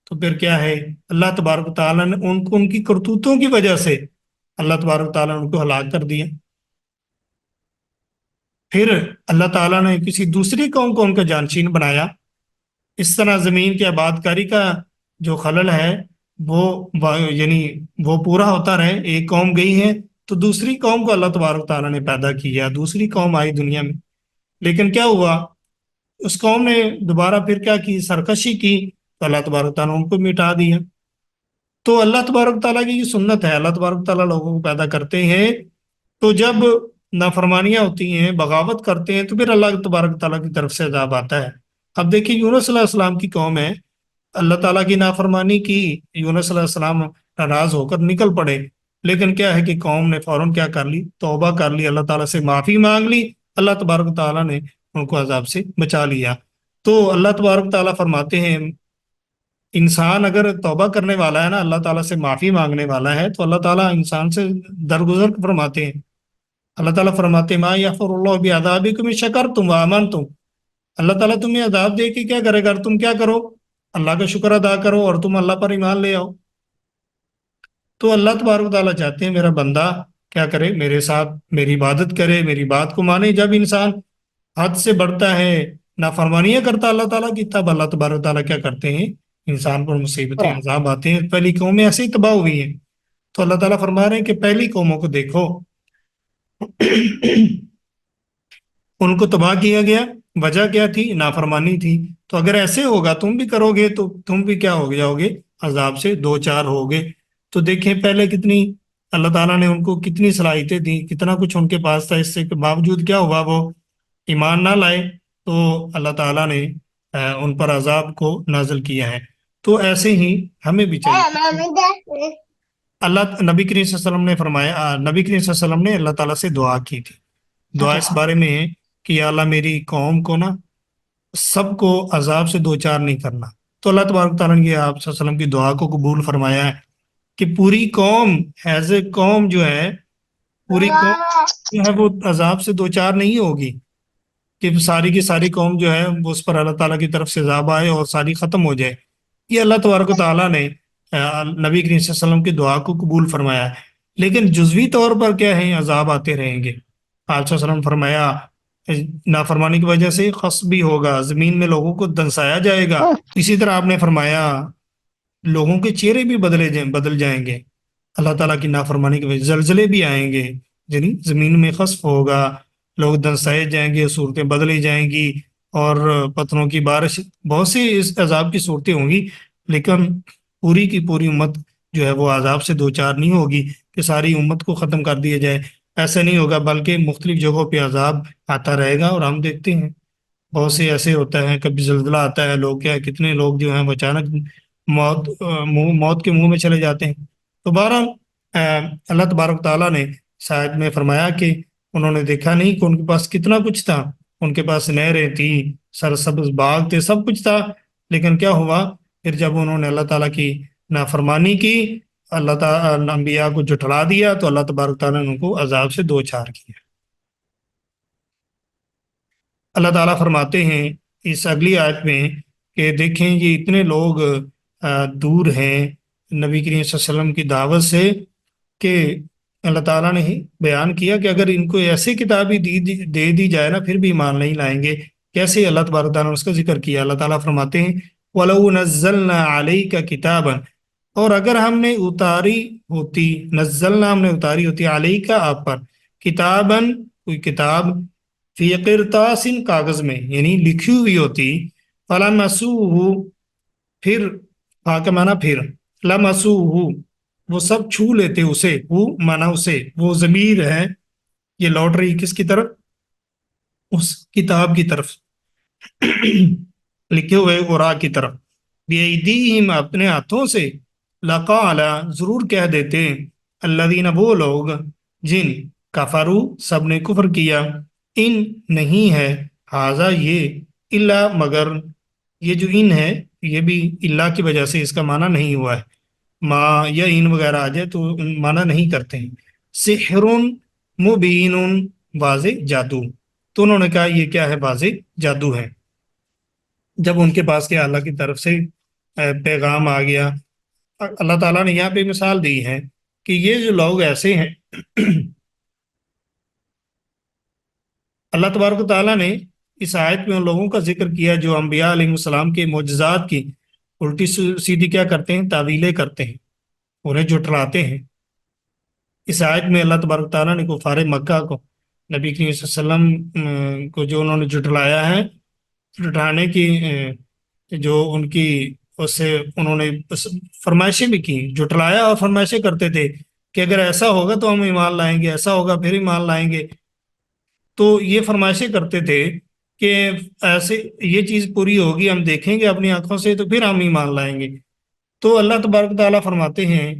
تو پھر کیا ہے، اللہ تبارک و تعالیٰ نے ان کو ان کی کرتوتوں کی وجہ سے اللہ تبارک و تعالیٰ نے ان کو ہلاک کر دیا۔ پھر اللہ تعالیٰ نے کسی دوسری قوم کو ان کا جانشین بنایا۔ اس طرح زمین کی آباد کاری کا جو خلل ہے وہ یعنی وہ پورا ہوتا رہے، ایک قوم گئی ہے تو دوسری قوم کو اللہ تبارک تعالیٰ نے پیدا کیا، دوسری قوم آئی دنیا میں، لیکن کیا ہوا، اس قوم نے دوبارہ پھر کیا کی، سرکشی کی، تو اللہ تبارک تعالیٰ نے ان کو مٹا دیا۔ تو اللہ تبارک تعالیٰ کی یہ سنت ہے، اللہ تبارک تعالیٰ لوگوں کو پیدا کرتے ہیں، تو جب نافرمانیاں ہوتی ہیں، بغاوت کرتے ہیں، تو پھر اللہ تبارک تعالیٰ کی طرف سے عذاب آتا ہے۔ اب دیکھیں یونس علیہ السلام کی قوم ہے، اللہ تعالیٰ کی نافرمانی کی، یونس علیہ السلام ناراض ہو کر نکل پڑے، لیکن کیا ہے کہ قوم نے فوراً کیا کر لی، توبہ کر لی، اللہ تعالیٰ سے معافی مانگ لی، اللہ تبارک تعالیٰ نے ان کو عذاب سے بچا لیا۔ تو اللہ تبارک تعالیٰ فرماتے ہیں انسان اگر توبہ کرنے والا ہے نا، اللہ تعالیٰ سے معافی مانگنے والا ہے، تو اللہ تعالیٰ انسان سے درگزر فرماتے ہیں۔ اللہ تعالیٰ فرماتے ہیں ما یغفر اللہ بعذابکم ان شکرتم وآمنتم، اللہ تعالیٰ تمہیں عذاب دے کے کیا کرے گا، تم کیا کرو، اللہ کا شکر ادا کرو اور تم اللہ پر ایمان لے آؤ۔ تو اللہ تبارک و تعالیٰ چاہتے ہیں میرا بندہ کیا کرے، میرے ساتھ میری عبادت کرے، میری بات کو مانے۔ جب انسان حد سے بڑھتا ہے، نافرمانیاں کرتا اللہ تعالیٰ کی، تب اللہ تبارک و تعالیٰ کیا کرتے ہیں، انسان پر مصیبتیں عذاب آتے ہیں۔ پہلی قومیں ایسے ہی تباہ ہوئی ہیں، تو اللہ تعالیٰ فرما رہے ہیں کہ پہلی قوموں کو دیکھو ان کو تباہ کیا گیا، وجہ کیا تھی، نافرمانی تھی۔ تو اگر ایسے ہوگا تم بھی کرو گے تو تم بھی کیا ہو جاؤ گے، عذاب سے دو چار ہوگے۔ تو دیکھیں پہلے کتنی اللہ تعالیٰ نے ان کو کتنی صلاحیتیں دی، کتنا کچھ ان کے پاس تھا، اس سے کے باوجود کیا ہوا، وہ ایمان نہ لائے، تو اللہ تعالیٰ نے ان پر عذاب کو نازل کیا ہے۔ تو ایسے ہی ہمیں بھی چاہیے، اللہ نبی کریم صلی اللہ علیہ وسلم نے فرمایا، نبی کریم صلی اللہ علیہ وسلم نے اللہ تعالیٰ سے دعا کی تھی، دعا اس بارے میں ہے کہ یا اللہ میری قوم کو نا سب کو عذاب سے دو چار نہیں کرنا۔ تو اللہ تبارک تعالیٰ نے آپ صلی اللہ علیہ وسلم کی دعا کو قبول فرمایا ہے کہ پوری قوم ایز اے قوم جو ہے، پوری قوم جو ہے وہ عذاب سے دو چار نہیں ہوگی، کہ ساری کی ساری قوم جو ہے وہ اس پر اللہ تعالیٰ کی طرف سے عذاب آئے اور ساری ختم ہو جائے۔ یہ اللہ تبارک و تعالیٰ نے نبی کریم صلی اللہ علیہ وسلم کی دعا کو قبول فرمایا ہے، لیکن جزوی طور پر کیا ہے، عذاب آتے رہیں گے۔ آپ صلی اللہ علیہ وسلم فرمایا نافرمانی کی وجہ سے خسف بھی ہوگا، زمین میں لوگوں کو دنسایا جائے گا۔ اسی طرح آپ نے فرمایا لوگوں کے چہرے بھی بدل جائیں گے اللہ تعالیٰ کی نافرمانی کی وجہ سے، زلزلے بھی آئیں گے، یعنی زمین میں خسف ہوگا، لوگ دنسائے جائیں گے، صورتیں بدلی جائیں گی، اور پتھروں کی بارش، بہت سی اس عذاب کی صورتیں ہوں گی، لیکن پوری کی پوری امت جو ہے وہ عذاب سے دو چار نہیں ہوگی کہ ساری امت کو ختم کر دیا جائے، ایسا نہیں ہوگا، بلکہ مختلف جگہوں پہ عذاب آتا رہے گا۔ اور ہم دیکھتے ہیں بہت سے ایسے ہوتا ہے، کبھی زلزلہ آتا ہے، لوگ کیا کتنے لوگ جو ہیں وہ اچانک موت کے منہ میں چلے جاتے ہیں۔ تو بہرحال اللہ تبارک تعالیٰ نے شاید میں فرمایا کہ انہوں نے دیکھا نہیں کہ ان کے پاس کتنا کچھ تھا، ان کے پاس نہریں تھیں، سرسبز باغ تھے، سب کچھ تھا، لیکن کیا ہوا، پھر جب انہوں نے اللہ تعالیٰ کی نافرمانی کی، اللہ تعالیٰ انبیاء کو جھٹلا دیا، تو اللہ تبارک تعالیٰ نے ان کو عذاب سے دو چار کیا۔ اللہ تعالیٰ فرماتے ہیں اس اگلی آیت میں کہ دیکھیں یہ اتنے لوگ دور ہیں نبی کریم صلی اللہ علیہ وسلم کی دعوت سے، کہ اللہ تعالیٰ نے ہی بیان کیا کہ اگر ان کو ایسی کتابیں دے دی جائے نا پھر بھی ایمان نہیں لائیں گے۔ کیسے اللہ تبارک تعالیٰ نے اس کا ذکر کیا، اللہ تعالیٰ فرماتے ہیں وَلَوْ نَزَّلْنَا عَلَيْكَ كِتَابًا، اور اگر ہم نے اتاری ہوتی، نزلنا ہم نے اتاری ہوتی، علیکہ آپ پر، کتاباً کوئی کتاب، فی قرطاس کاغذ میں، یعنی لکھی ہوئی ہوتی، فلمسوہ پھر، کا مانا پھر، لمسوہ وہ سب چھو لیتے اسے، وہ مانا اسے، وہ ضمیر ہے یہ لوٹ رہی کس کی طرف، اس کتاب کی طرف لکھے ہوئے اورا کی طرف، بِأَيْدِيهِمْ اپنے ہاتھوں سے، لَقَالَ ضرور کہہ دیتے، الذین وہ لوگ جن کفرو سب نے کفر کیا، ان نہیں ہے ہاذا یہ الا مگر، یہ جو ان ہے یہ بھی اللہ کی وجہ سے اس کا معنی نہیں ہوا ہے، ما یا ان وغیرہ آ جائے تو معنی نہیں کرتے ہیں، سحر مبین واضح جادو، تو انہوں نے کہا یہ کیا ہے، واضح جادو ہے۔ جب ان کے پاس کیا اللہ کی طرف سے پیغام آ گیا، اللہ تعالیٰ نے یہاں پہ مثال دی ہے کہ یہ جو لوگ ایسے ہیں اللہ تبارک و تعالیٰ نے اس آیت میں ان لوگوں کا ذکر کیا جو انبیاء علیہ السلام کے معجزات کی الٹی سیدھی کیا کرتے ہیں، تعویلیں کرتے ہیں، انہیں جھٹلاتے ہیں۔ اس آیت میں اللہ تبارک و تعالیٰ نے کفار مکہ کو، نبی کریم صلی اللہ علیہ وسلم کو جو انہوں نے جھٹلایا ہے، جھٹلانے کی جو ان کی اس سے انہوں نے فرمائشیں بھی کی، جھٹلایا اور فرمائشیں کرتے تھے کہ اگر ایسا ہوگا تو ہم ایمان لائیں گے، ایسا ہوگا پھر ایمان لائیں گے، تو یہ فرمائشیں کرتے تھے کہ ایسے یہ چیز پوری ہوگی، ہم دیکھیں گے اپنی آنکھوں سے تو پھر ہم ایمان لائیں گے۔ تو اللہ تبارک تعالیٰ فرماتے ہیں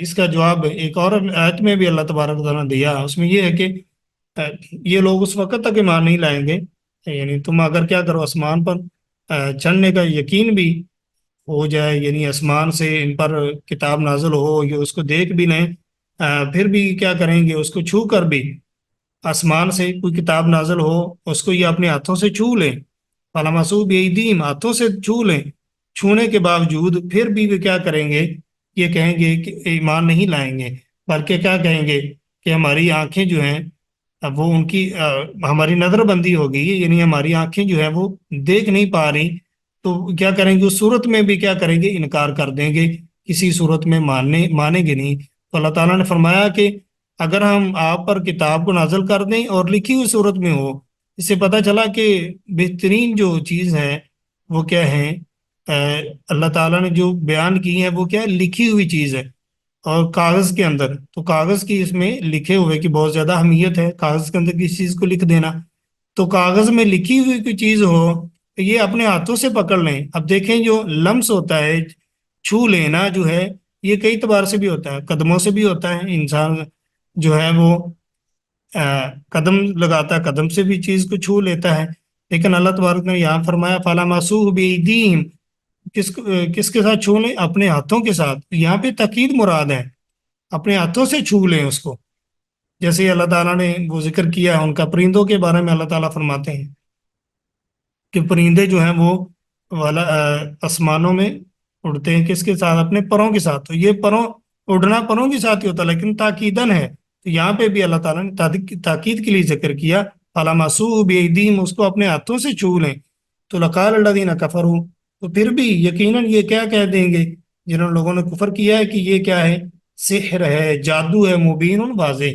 اس کا جواب ایک اور آیت میں بھی اللہ تبارک تعالیٰ نے دیا، اس میں یہ ہے کہ یہ لوگ اس وقت تک ایمان نہیں لائیں گے، یعنی تم اگر کیا کرو آسمان پر چڑھنے کا یقین بھی ہو جائے، یعنی آسمان سے ان پر کتاب نازل ہو، یہ اس کو دیکھ بھی لیں، پھر بھی کیا کریں گے، اس کو چھو کر بھی، آسمان سے کوئی کتاب نازل ہو اس کو یہ اپنے ہاتھوں سے چھو لیں، فَلَمَسُوا بِأَيْدِيهِمْ ہاتھوں سے چھو لیں، چھونے کے باوجود پھر بھی وہ کیا کریں گے، یہ کہیں گے کہ ایمان نہیں لائیں گے، بلکہ کیا کہیں گے کہ ہماری آنکھیں جو ہیں اب وہ ان کی ہماری نظر بندی ہو گئی، یعنی ہماری آنکھیں جو ہیں وہ دیکھ نہیں پا رہی، تو کیا کریں گے، اس صورت میں بھی کیا کریں گے، انکار کر دیں گے، کسی صورت میں مانیں گے نہیں۔ تو اللہ تعالیٰ نے فرمایا کہ اگر ہم آپ پر کتاب کو نازل کر دیں اور لکھی ہوئی صورت میں ہو، اس سے پتہ چلا کہ بہترین جو چیز ہے وہ کیا ہے، اللہ تعالیٰ نے جو بیان کی ہے وہ کیا ہے، لکھی ہوئی چیز ہے، اور کاغذ کے اندر، تو کاغذ کی اس میں لکھے ہوئے کی بہت زیادہ اہمیت ہے، کاغذ کے اندر کسی چیز کو لکھ دینا، تو کاغذ میں لکھی ہوئی کوئی چیز ہو تو یہ اپنے ہاتھوں سے پکڑ لیں۔ اب دیکھیں جو لمس ہوتا ہے، چھو لینا جو ہے، یہ کئی اعتبار سے بھی ہوتا ہے، قدموں سے بھی ہوتا ہے، انسان جو ہے وہ قدم لگاتا ہے، قدم سے بھی چیز کو چھو لیتا ہے، لیکن اللہ تبارک نے یہاں فرمایا فَلَمَسُوهُ بِأَيْدِيهِمْ، کس کے ساتھ چھو لیں، اپنے ہاتھوں کے ساتھ، یہاں پہ تاکید مراد ہے، اپنے ہاتھوں سے چھو لیں اس کو، جیسے اللہ تعالیٰ نے وہ ذکر کیا ان کا پرندوں کے بارے میں، اللہ تعالیٰ فرماتے ہیں کہ پرندے جو ہیں وہ آسمانوں میں اڑتے ہیں کس کے ساتھ، اپنے پروں کے ساتھ، تو یہ پروں، اڑنا پروں کے ساتھ ہی ہوتا ہے، لیکن تاکیدن ہے، تو یہاں پہ بھی اللہ تعالیٰ نے تاکید کے لیے ذکر کیا فَلَمَسُوهُ بِأَيْدِيهِمْ، اس کو اپنے ہاتھوں سے چھو لیں، تو لَقَالَ الَّذِينَ كَفَرُوا، تو پھر بھی یقیناً یہ کیا کہہ دیں گے جنہوں لوگوں نے کفر کیا ہے کہ یہ کیا ہے، سحر ہے، جادو ہے، مبین واضح۔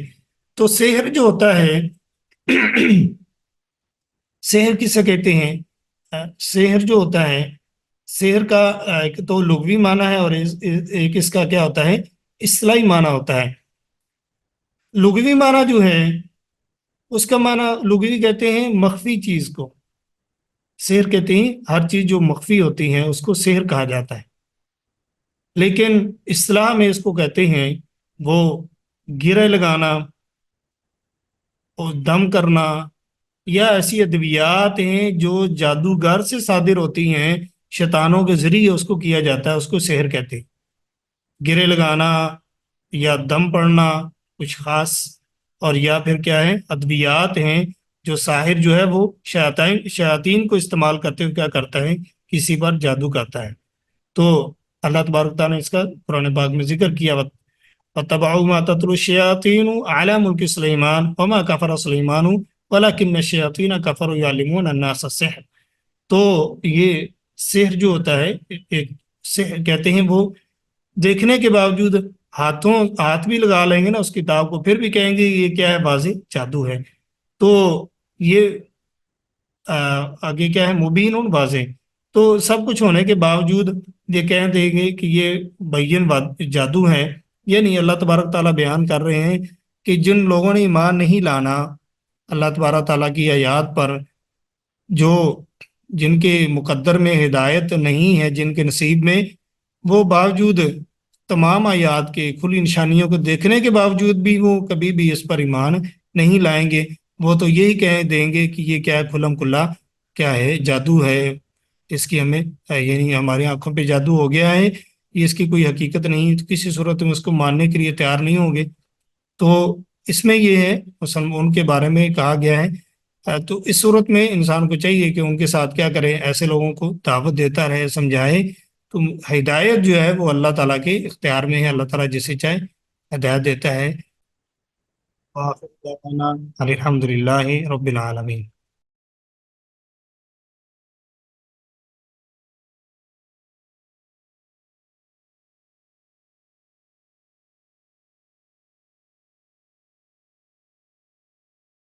تو سحر جو ہوتا ہے سحر کسے کہتے ہیں، سحر جو ہوتا ہے، سحر کا ایک تو لغوی معنی ہے اور ایک اس کا کیا ہوتا ہے، اصطلاحی معنی ہوتا ہے۔ لغوی معنی جو ہے اس کا معنی لغوی کہتے ہیں مخفی چیز کو، سحر کہتے ہیں ہر چیز جو مخفی ہوتی ہے اس کو سحر کہا جاتا ہے، لیکن اصطلاح میں اس کو کہتے ہیں وہ گرہ لگانا اور دم کرنا، یا ایسی ادویات ہیں جو جادوگر سے صادر ہوتی ہیں، شیطانوں کے ذریعے اس کو کیا جاتا ہے، اس کو سحر کہتے ہیں، گرے لگانا یا دم پڑنا کچھ خاص، اور یا پھر کیا ہے، ادویات ہیں جو ساحر جو ہے وہ شیاطین کو استعمال کرتے ہوئے کیا کرتا ہے، کسی پر جادو کرتا ہے۔ تو اللہ تبارک تعالیٰ نے اس کا قرآن پاک میں ذکر کیا، وَاتَّبَعُوا مَا تَتْلُو الشَّيَاطِينُ عَلَىٰ مُلْكِ سُلَيْمَانَ وَمَا كَفَرَ سُلَيْمَانُ وَلَٰكِنَّ الشَّيَاطِينَ كَفَرُوا يُعَلِّمُونَ النَّاسَ السِّحْرَ۔ تو یہ سحر جو ہوتا ہے، ایک سحر کہتے ہیں وہ دیکھنے کے باوجود ہاتھ بھی لگا لیں گے نا اس کتاب کو، پھر بھی کہیں گے یہ کیا ہے، واضح جادو ہے، تو یہ آگے کیا ہے، مبین واضح، تو سب کچھ ہونے کے باوجود یہ کہہ دیں گے کہ یہ بین جادو ہے، یعنی اللہ تبارک تعالیٰ بیان کر رہے ہیں کہ جن لوگوں نے ایمان نہیں لانا اللہ تبارک تعالیٰ کی آیات پر، جو جن کے مقدر میں ہدایت نہیں ہے، جن کے نصیب میں، وہ باوجود تمام آیات کے کھلی نشانیوں کو دیکھنے کے باوجود بھی وہ کبھی بھی اس پر ایمان نہیں لائیں گے۔ وہ تو یہی کہہ دیں گے کہ یہ کیا ہے، کھلم کھلا کیا ہے، جادو ہے، اس کی ہمیں یعنی ہماری آنکھوں پہ جادو ہو گیا ہے، یہ اس کی کوئی حقیقت نہیں، تو کسی صورت میں اس کو ماننے کے لیے تیار نہیں ہوں گے۔ تو اس میں یہ ہے ان کے بارے میں کہا گیا ہے۔ تو اس صورت میں انسان کو چاہیے کہ ان کے ساتھ کیا کرے، ایسے لوگوں کو دعوت دیتا رہے، سمجھائے۔ تو ہدایت جو ہے وہ اللہ تعالیٰ کے اختیار میں ہے، اللہ تعالیٰ جسے چاہے ہدایت دیتا ہے۔ وآخر دعوانا الحمد للہ رب العالمین۔